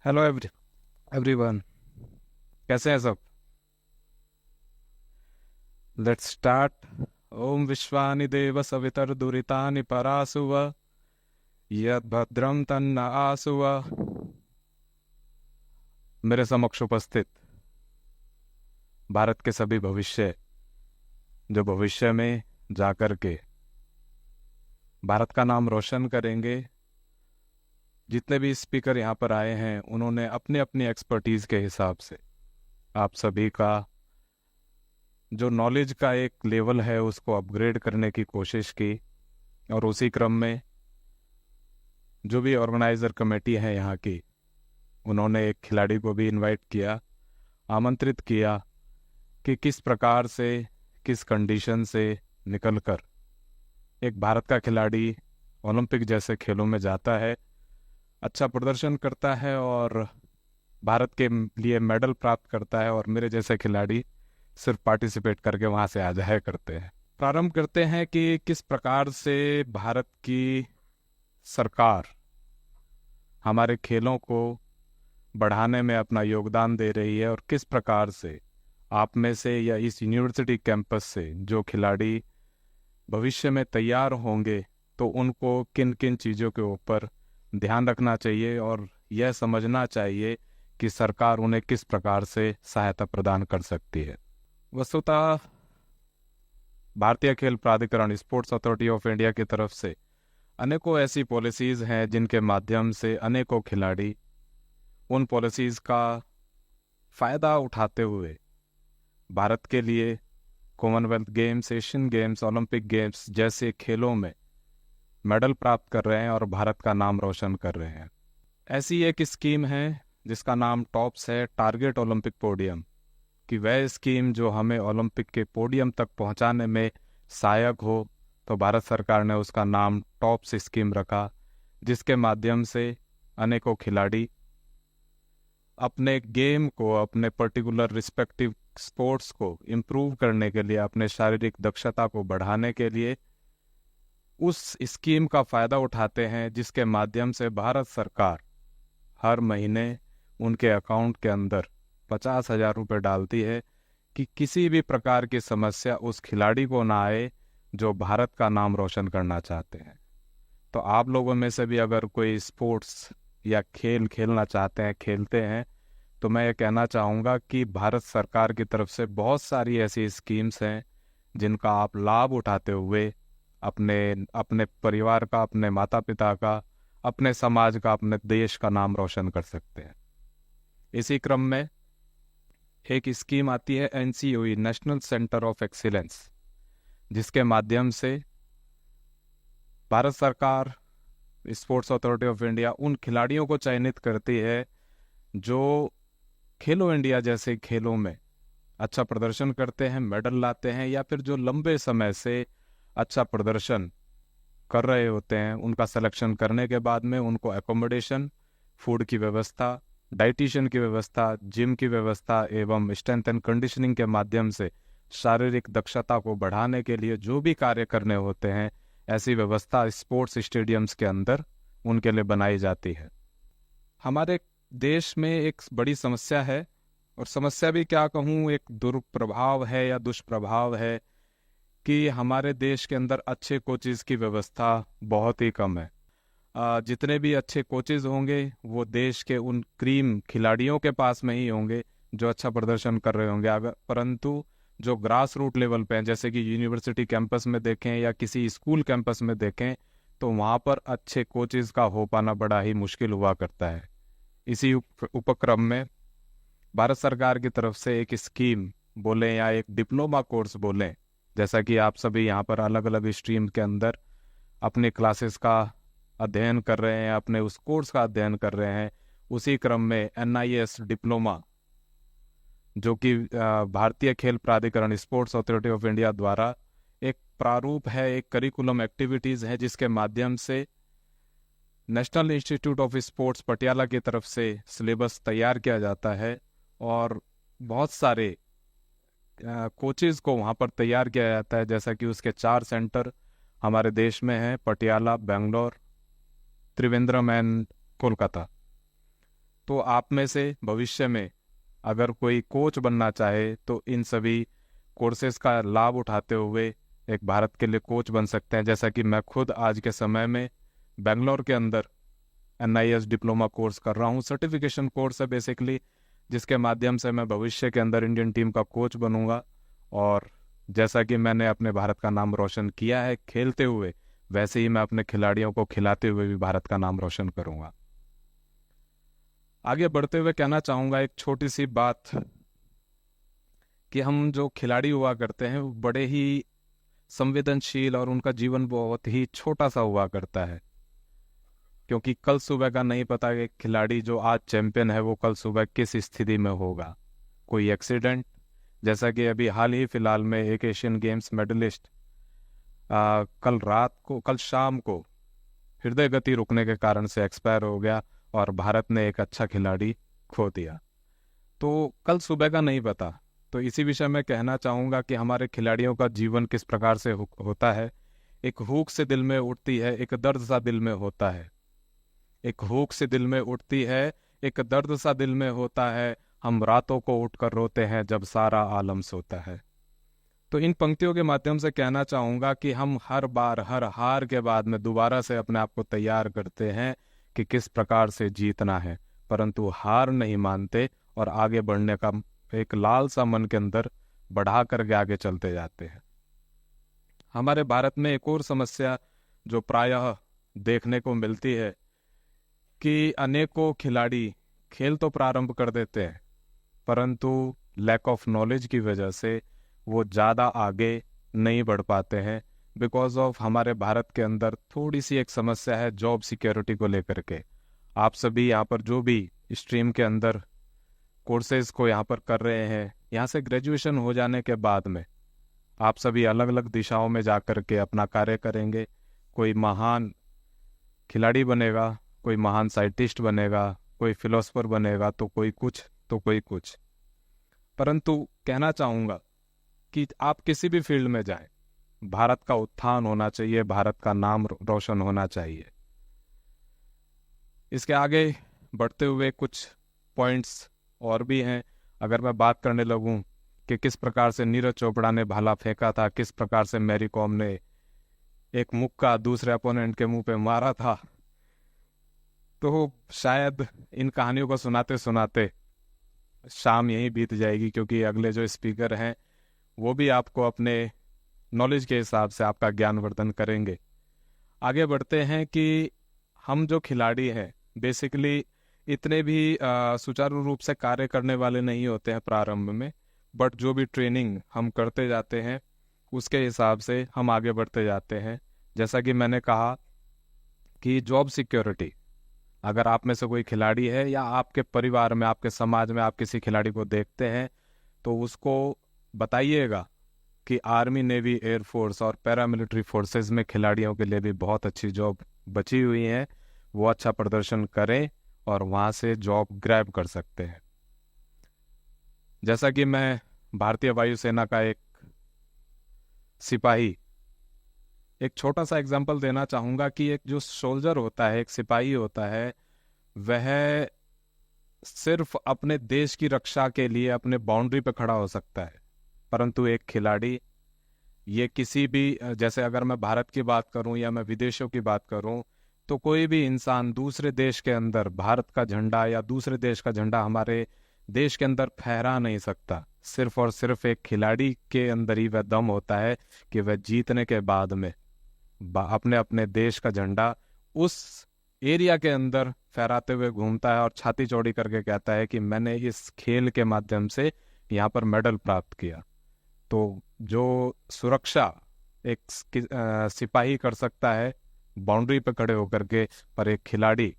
Hello everyone. कैसे हैं सब? Let's start. ओम विश्वानि देव सवितर्दुरितानि परासुव यद् भद्रं तन्न आसुव। मेरे समक्ष उपस्थित भारत के सभी भविष्य, जो भविष्य में जाकर के भारत का नाम रोशन करेंगे, जितने भी स्पीकर यहाँ पर आए हैं उन्होंने अपनी अपनी एक्सपर्टीज के हिसाब से आप सभी का जो नॉलेज का एक लेवल है उसको अपग्रेड करने की कोशिश की। और उसी क्रम में जो भी ऑर्गेनाइजर कमेटी है यहाँ की, उन्होंने एक खिलाड़ी को भी इनवाइट किया, आमंत्रित किया कि किस प्रकार से, किस कंडीशन से निकलकर एक भारत का खिलाड़ी ओलंपिक जैसे खेलों में जाता है, अच्छा प्रदर्शन करता है और भारत के लिए मेडल प्राप्त करता है, और मेरे जैसे खिलाड़ी सिर्फ पार्टिसिपेट करके वहाँ से आ जाया करते हैं। प्रारंभ करते हैं कि किस प्रकार से भारत की सरकार हमारे खेलों को बढ़ाने में अपना योगदान दे रही है, और किस प्रकार से आप में से या इस यूनिवर्सिटी कैंपस से जो खिलाड़ी भविष्य में तैयार होंगे तो उनको किन किन चीज़ों के ऊपर ध्यान रखना चाहिए और यह समझना चाहिए कि सरकार उन्हें किस प्रकार से सहायता प्रदान कर सकती है। वस्तुतः भारतीय खेल प्राधिकरण, स्पोर्ट्स अथॉरिटी ऑफ इंडिया की तरफ से अनेकों ऐसी पॉलिसीज़ हैं जिनके माध्यम से अनेकों खिलाड़ी उन पॉलिसीज़ का फ़ायदा उठाते हुए भारत के लिए Commonwealth games, Asian games, Olympic games जैसे खेलों में मेडल प्राप्त कर रहे हैं और भारत का नाम रोशन कर रहे हैं। ऐसी एक स्कीम है जिसका नाम टॉप्स है, टारगेट ओलंपिक पोडियम, कि वह स्कीम जो हमें ओलंपिक के पोडियम तक पहुंचाने में सहायक हो, तो भारत सरकार ने उसका नाम टॉप्स स्कीम रखा, जिसके माध्यम से अनेकों खिलाड़ी अपने गेम को, अपने पर्टिकुलर रिस्पेक्टिव स्पोर्ट्स को इम्प्रूव करने के लिए, अपने शारीरिक दक्षता को बढ़ाने के लिए उस स्कीम का फ़ायदा उठाते हैं, जिसके माध्यम से भारत सरकार हर महीने उनके अकाउंट के अंदर 50,000 रुपये डालती है कि किसी भी प्रकार की समस्या उस खिलाड़ी को ना आए जो भारत का नाम रोशन करना चाहते हैं। तो आप लोगों में से भी अगर कोई स्पोर्ट्स या खेल खेलना चाहते हैं, खेलते हैं, तो मैं ये कहना चाहूँगा कि भारत सरकार की तरफ से बहुत सारी ऐसी स्कीम्स हैं जिनका आप लाभ उठाते हुए अपने अपने परिवार का, अपने माता पिता का, अपने समाज का, अपने देश का नाम रोशन कर सकते हैं। इसी क्रम में एक स्कीम आती है NCOE, national centre of excellence, जिसके माध्यम से भारत सरकार, स्पोर्ट्स अथॉरिटी ऑफ इंडिया उन खिलाड़ियों को चयनित करती है जो खेलो इंडिया जैसे खेलों में अच्छा प्रदर्शन करते हैं, मेडल लाते हैं, या फिर जो लंबे समय से अच्छा प्रदर्शन कर रहे होते हैं। उनका सिलेक्शन करने के बाद में उनको एकोमोडेशन, फूड की व्यवस्था, डाइटिशियन की व्यवस्था, जिम की व्यवस्था एवं स्ट्रेंथ एंड कंडीशनिंग के माध्यम से शारीरिक दक्षता को बढ़ाने के लिए जो भी कार्य करने होते हैं, ऐसी व्यवस्था स्पोर्ट्स स्टेडियम्स के अंदर उनके लिए बनाई जाती है। हमारे देश में एक बड़ी समस्या है, और समस्या भी क्या कहूँ, एक दुष्प्रभाव है या दुष्प्रभाव है, कि हमारे देश के अंदर अच्छे कोचेज़ की व्यवस्था बहुत ही कम है। जितने भी अच्छे कोचेज़ होंगे वो देश के उन क्रीम खिलाड़ियों के पास में ही होंगे जो अच्छा प्रदर्शन कर रहे होंगे। अगर परंतु जो ग्रास रूट लेवल पे हैं, जैसे कि यूनिवर्सिटी कैंपस में देखें या किसी स्कूल कैंपस में देखें, तो वहाँ पर अच्छे कोचेज़ का हो पाना बड़ा ही मुश्किल हुआ करता है। इसी उपक्रम में भारत सरकार की तरफ से एक स्कीम बोलें या एक डिप्लोमा कोर्स बोलें, जैसा कि आप सभी यहाँ पर अलग अलग स्ट्रीम के अंदर अपने क्लासेस का अध्ययन कर रहे हैं, अपने उस कोर्स का अध्ययन कर रहे हैं, उसी क्रम में NIS डिप्लोमा, जो कि भारतीय खेल प्राधिकरण, स्पोर्ट्स अथॉरिटी ऑफ इंडिया द्वारा एक प्रारूप है, एक करिकुलम एक्टिविटीज़ है, जिसके माध्यम से national institute of sports Patiala की तरफ से सिलेबस तैयार किया जाता है, और बहुत सारे कोचेज़ को वहाँ पर तैयार किया जाता है। जैसा कि उसके 4 सेंटर हमारे देश में हैं, पटियाला, बेंगलोर, त्रिवेंद्रम एंड कोलकाता। तो आप में से भविष्य में अगर कोई कोच बनना चाहे तो इन सभी कोर्सेज का लाभ उठाते हुए एक भारत के लिए कोच बन सकते हैं। जैसा कि मैं खुद आज के समय में बेंगलोर के अंदर NIS डिप्लोमा कोर्स कर रहा हूँ। सर्टिफिकेशन कोर्स है बेसिकली, जिसके माध्यम से मैं भविष्य के अंदर इंडियन टीम का कोच बनूंगा। और जैसा कि मैंने अपने भारत का नाम रोशन किया है खेलते हुए, वैसे ही मैं अपने खिलाड़ियों को खिलाते हुए भी भारत का नाम रोशन करूंगा। आगे बढ़ते हुए कहना चाहूँगा एक छोटी सी बात कि हम जो खिलाड़ी हुआ करते हैं वो बड़े ही संवेदनशील और उनका जीवन बहुत ही छोटा सा हुआ करता है, क्योंकि कल सुबह का नहीं पता कि खिलाड़ी जो आज चैंपियन है वो कल सुबह किस स्थिति में होगा। कोई एक्सीडेंट, जैसा कि अभी हाल ही फिलहाल में एक एशियन गेम्स मेडलिस्ट कल शाम को हृदय गति रुकने के कारण से एक्सपायर हो गया और भारत ने एक अच्छा खिलाड़ी खो दिया। तो कल सुबह का नहीं पता। तो इसी विषय में कहना चाहूँगा कि हमारे खिलाड़ियों का जीवन किस प्रकार से होता है। एक हुक से दिल में उठती है, एक दर्द सा दिल में होता है। एक हुक से दिल में उठती है, एक दर्द सा दिल में होता है, हम रातों को उठकर रोते हैं जब सारा आलम सोता है। तो इन पंक्तियों के माध्यम से कहना चाहूँगा कि हम हर बार हर हार के बाद में दोबारा से अपने आप को तैयार करते हैं कि किस प्रकार से जीतना है, परंतु हार नहीं मानते और आगे बढ़ने का एक लाल सा मन के अंदर बढ़ा करके आगे चलते जाते हैं। हमारे भारत में एक और समस्या जो प्रायः देखने को मिलती है कि अनेकों खिलाड़ी खेल तो प्रारंभ कर देते हैं, परंतु लैक ऑफ नॉलेज की वजह से वो ज़्यादा आगे नहीं बढ़ पाते हैं। बिकॉज ऑफ हमारे भारत के अंदर थोड़ी सी एक समस्या है जॉब सिक्योरिटी को लेकर के। आप सभी यहाँ पर जो भी स्ट्रीम के अंदर कोर्सेज को यहाँ पर कर रहे हैं, यहाँ से ग्रेजुएशन हो जाने के बाद में आप सभी अलग अलग दिशाओं में जा कर के अपना कार्य करेंगे। कोई महान खिलाड़ी बनेगा, कोई महान साइंटिस्ट बनेगा, कोई फिलोसफर बनेगा, तो कोई कुछ तो कोई कुछ। परंतु कहना चाहूँगा कि आप किसी भी फील्ड में जाएं, भारत का उत्थान होना चाहिए, भारत का नाम रोशन होना चाहिए। इसके आगे बढ़ते हुए कुछ पॉइंट्स और भी हैं। अगर मैं बात करने लगूं कि किस प्रकार से नीरज चोपड़ा ने भाला फेंका था, किस प्रकार से मैरी कॉम ने एक मुक्का दूसरे अपोनेंट के मुंह पे मारा था, तो शायद इन कहानियों को सुनाते सुनाते शाम यहीं बीत जाएगी, क्योंकि अगले जो स्पीकर हैं वो भी आपको अपने नॉलेज के हिसाब से आपका ज्ञानवर्धन करेंगे। आगे बढ़ते हैं कि हम जो खिलाड़ी हैं बेसिकली इतने भी सुचारू रूप से कार्य करने वाले नहीं होते हैं प्रारंभ में, बट जो भी ट्रेनिंग हम करते जाते हैं उसके हिसाब से हम आगे बढ़ते जाते हैं। जैसा कि मैंने कहा कि जॉब सिक्योरिटी, अगर आप में से कोई खिलाड़ी है या आपके परिवार में, आपके समाज में आप किसी खिलाड़ी को देखते हैं तो उसको बताइएगा कि आर्मी, नेवी, एयरफोर्स और पैरामिलिट्री फोर्सेस में खिलाड़ियों के लिए भी बहुत अच्छी जॉब बची हुई है। वो अच्छा प्रदर्शन करें और वहाँ से जॉब ग्रैब कर सकते हैं। जैसा कि मैं भारतीय वायुसेना का एक सिपाही, एक छोटा सा एग्जांपल देना चाहूँगा कि एक जो सोल्जर होता है, एक सिपाही होता है, वह सिर्फ अपने देश की रक्षा के लिए अपने बाउंड्री पे खड़ा हो सकता है, परंतु एक खिलाड़ी ये किसी भी, जैसे अगर मैं भारत की बात करूं या मैं विदेशों की बात करूं, तो कोई भी इंसान दूसरे देश के अंदर भारत का झंडा या दूसरे देश का झंडा हमारे देश के अंदर फहरा नहीं सकता। सिर्फ और सिर्फ एक खिलाड़ी के अंदर ही वह दम होता है कि वह जीतने के बाद में अपने अपने देश का झंडा उस एरिया के अंदर फहराते हुए घूमता है और छाती चौड़ी करके कहता है कि मैंने इस खेल के माध्यम से यहाँ पर मेडल प्राप्त किया। तो जो सुरक्षा एक सिपाही कर सकता है बाउंड्री पर खड़े होकर के, पर एक खिलाड़ी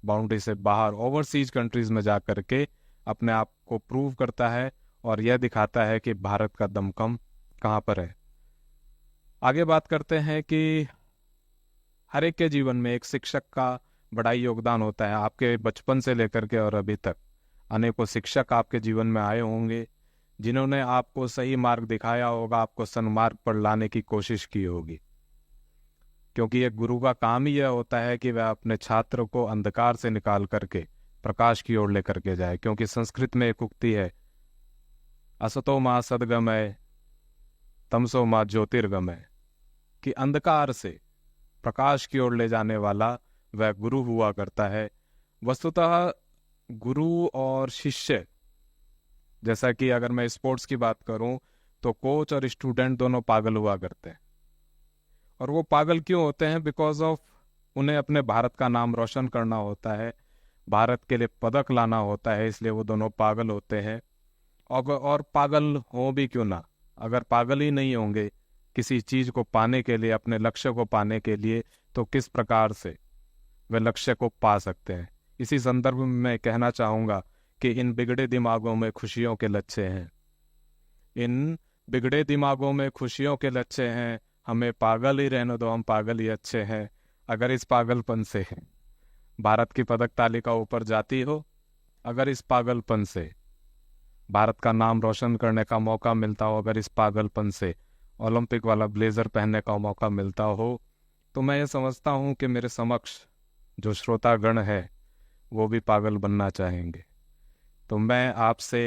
बाउंड्री से बाहर ओवरसीज कंट्रीज में जा करके अपने आप को प्रूव करता है और यह दिखाता है कि भारत का दमखम कहाँ पर है। आगे बात करते हैं कि हर एक के जीवन में एक शिक्षक का बड़ा ही योगदान होता है। आपके बचपन से लेकर के और अभी तक अनेकों शिक्षक आपके जीवन में आए होंगे, जिन्होंने आपको सही मार्ग दिखाया होगा, आपको सन्मार्ग पर लाने की कोशिश की होगी। क्योंकि एक गुरु का काम ही यह होता है कि वह अपने छात्र को अंधकार से निकाल करके प्रकाश की ओर लेकर के जाए। क्योंकि संस्कृत में एक उक्ति है, असतो मा सद्गमय तमसो मा ज्योतिर्गमय, कि अंधकार से प्रकाश की ओर ले जाने वाला वह गुरु हुआ करता है। वस्तुतः गुरु और शिष्य, जैसा कि अगर मैं स्पोर्ट्स की बात करूं तो कोच और स्टूडेंट दोनों पागल हुआ करते हैं। और वो पागल क्यों होते हैं? बिकॉज ऑफ उन्हें अपने भारत का नाम रोशन करना होता है, भारत के लिए पदक लाना होता है, इसलिए वो दोनों पागल होते हैं। और पागल हो भी क्यों ना, अगर पागल ही नहीं होंगे किसी चीज को पाने के लिए, अपने लक्ष्य को पाने के लिए, तो किस प्रकार से वे लक्ष्य को पा सकते हैं। इसी संदर्भ में मैं कहना चाहूंगा कि इन बिगड़े दिमागों में खुशियों के लच्छे हैं, इन बिगड़े दिमागों में खुशियों के लच्छे हैं। हमें पागल ही रहने दो, हम पागल ही अच्छे हैं। अगर इस पागलपन से भारत की पदक तालिका ऊपर जाती हो, अगर इस पागलपन से भारत का नाम रोशन करने का मौका मिलता हो, अगर इस पागलपन से ओलंपिक वाला ब्लेजर पहनने का मौका मिलता हो, तो मैं ये समझता हूँ कि मेरे समक्ष जो श्रोतागण है वो भी पागल बनना चाहेंगे। तो मैं आपसे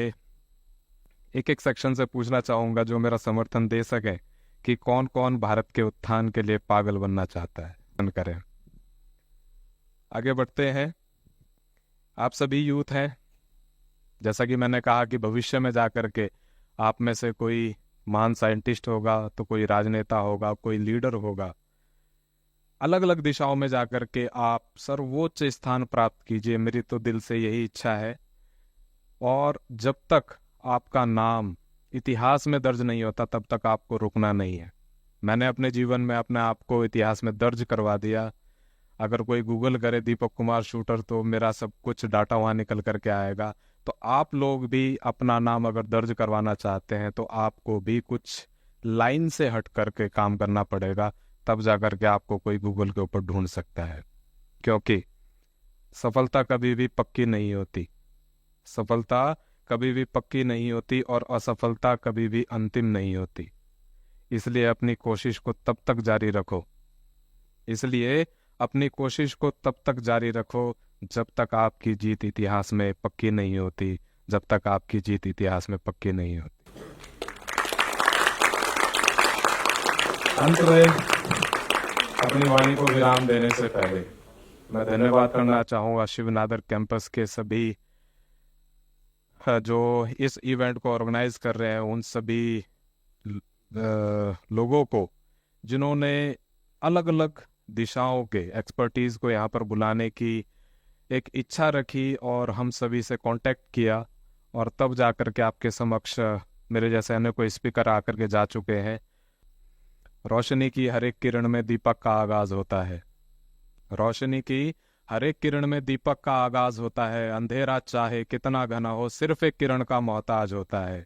एक एक सेक्शन से पूछना चाहूँगा जो मेरा समर्थन दे सके कि कौन कौन भारत के उत्थान के लिए पागल बनना चाहता है। करें, आगे बढ़ते हैं। आप सभी यूथ हैं, जैसा कि मैंने कहा कि भविष्य में जाकर के आप में से कोई महान साइंटिस्ट होगा, तो कोई राजनेता होगा, कोई लीडर होगा। अलग अलग दिशाओं में जाकर के आप सर्वोच्च स्थान प्राप्त कीजिए, मेरी तो दिल से यही इच्छा है। और जब तक आपका नाम इतिहास में दर्ज नहीं होता तब तक आपको रुकना नहीं है। मैंने अपने जीवन में अपने आप को इतिहास में दर्ज करवा दिया। अगर कोई गूगल करे दीपक कुमार शूटर तो मेरा सब कुछ डाटा वहाँ निकल करके आएगा। तो आप लोग भी अपना नाम अगर दर्ज करवाना चाहते हैं तो आपको भी कुछ लाइन से हट करके काम करना पड़ेगा, तब जाकर के आपको कोई गूगल के ऊपर ढूंढ सकता है। क्योंकि सफलता कभी भी पक्की नहीं होती, सफलता कभी भी पक्की नहीं होती और असफलता कभी भी अंतिम नहीं होती। इसलिए अपनी कोशिश को तब तक जारी रखो, इसलिए अपनी कोशिश को तब तक जारी रखो जब तक आपकी जीत इतिहास में पक्की नहीं होती, जब तक आपकी जीत इतिहास में पक्की नहीं होती। अंत में अपनी वाणी को विराम देने से पहले मैं धन्यवाद करना चाहूँगा शिवनादर कैंपस के सभी जो इस इवेंट को ऑर्गेनाइज कर रहे हैं, उन सभी लोगों को जिन्होंने अलग अलग दिशाओं के एक्सपर्टीज को यहाँ पर बुलाने की एक इच्छा रखी और हम सभी से कांटेक्ट किया, और तब जाकर के आपके समक्ष मेरे जैसे अन्य कोई स्पीकर आकर के जा चुके हैं। रोशनी की हर एक किरण में दीपक का आगाज होता है, रोशनी की हर एक किरण में दीपक का आगाज होता है। अंधेरा चाहे कितना घना हो, सिर्फ एक किरण का मोहताज होता है।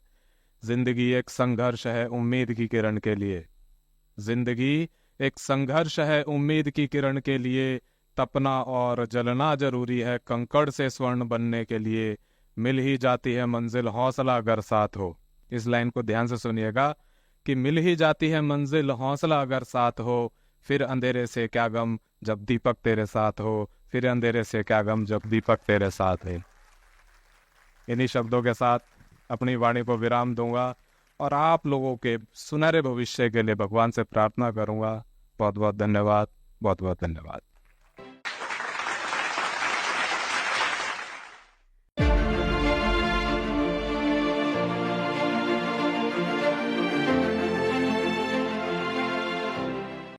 जिंदगी एक संघर्ष है उम्मीद की किरण के लिए, जिंदगी एक संघर्ष है उम्मीद की किरण के लिए। तपना और जलना जरूरी है कंकड़ से स्वर्ण बनने के लिए। मिल ही जाती है मंजिल हौसला अगर साथ हो। इस लाइन को ध्यान से सुनिएगा कि मिल ही जाती है मंजिल हौसला अगर साथ हो। फिर अंधेरे से क्या गम जब दीपक तेरे साथ हो, फिर अंधेरे से क्या गम जब दीपक तेरे साथ है। इन्हीं शब्दों के साथ अपनी वाणी को विराम दूंगा और आप लोगों के सुनहरे भविष्य के लिए भगवान से प्रार्थना करूंगा। बहुत बहुत धन्यवाद, बहुत बहुत धन्यवाद।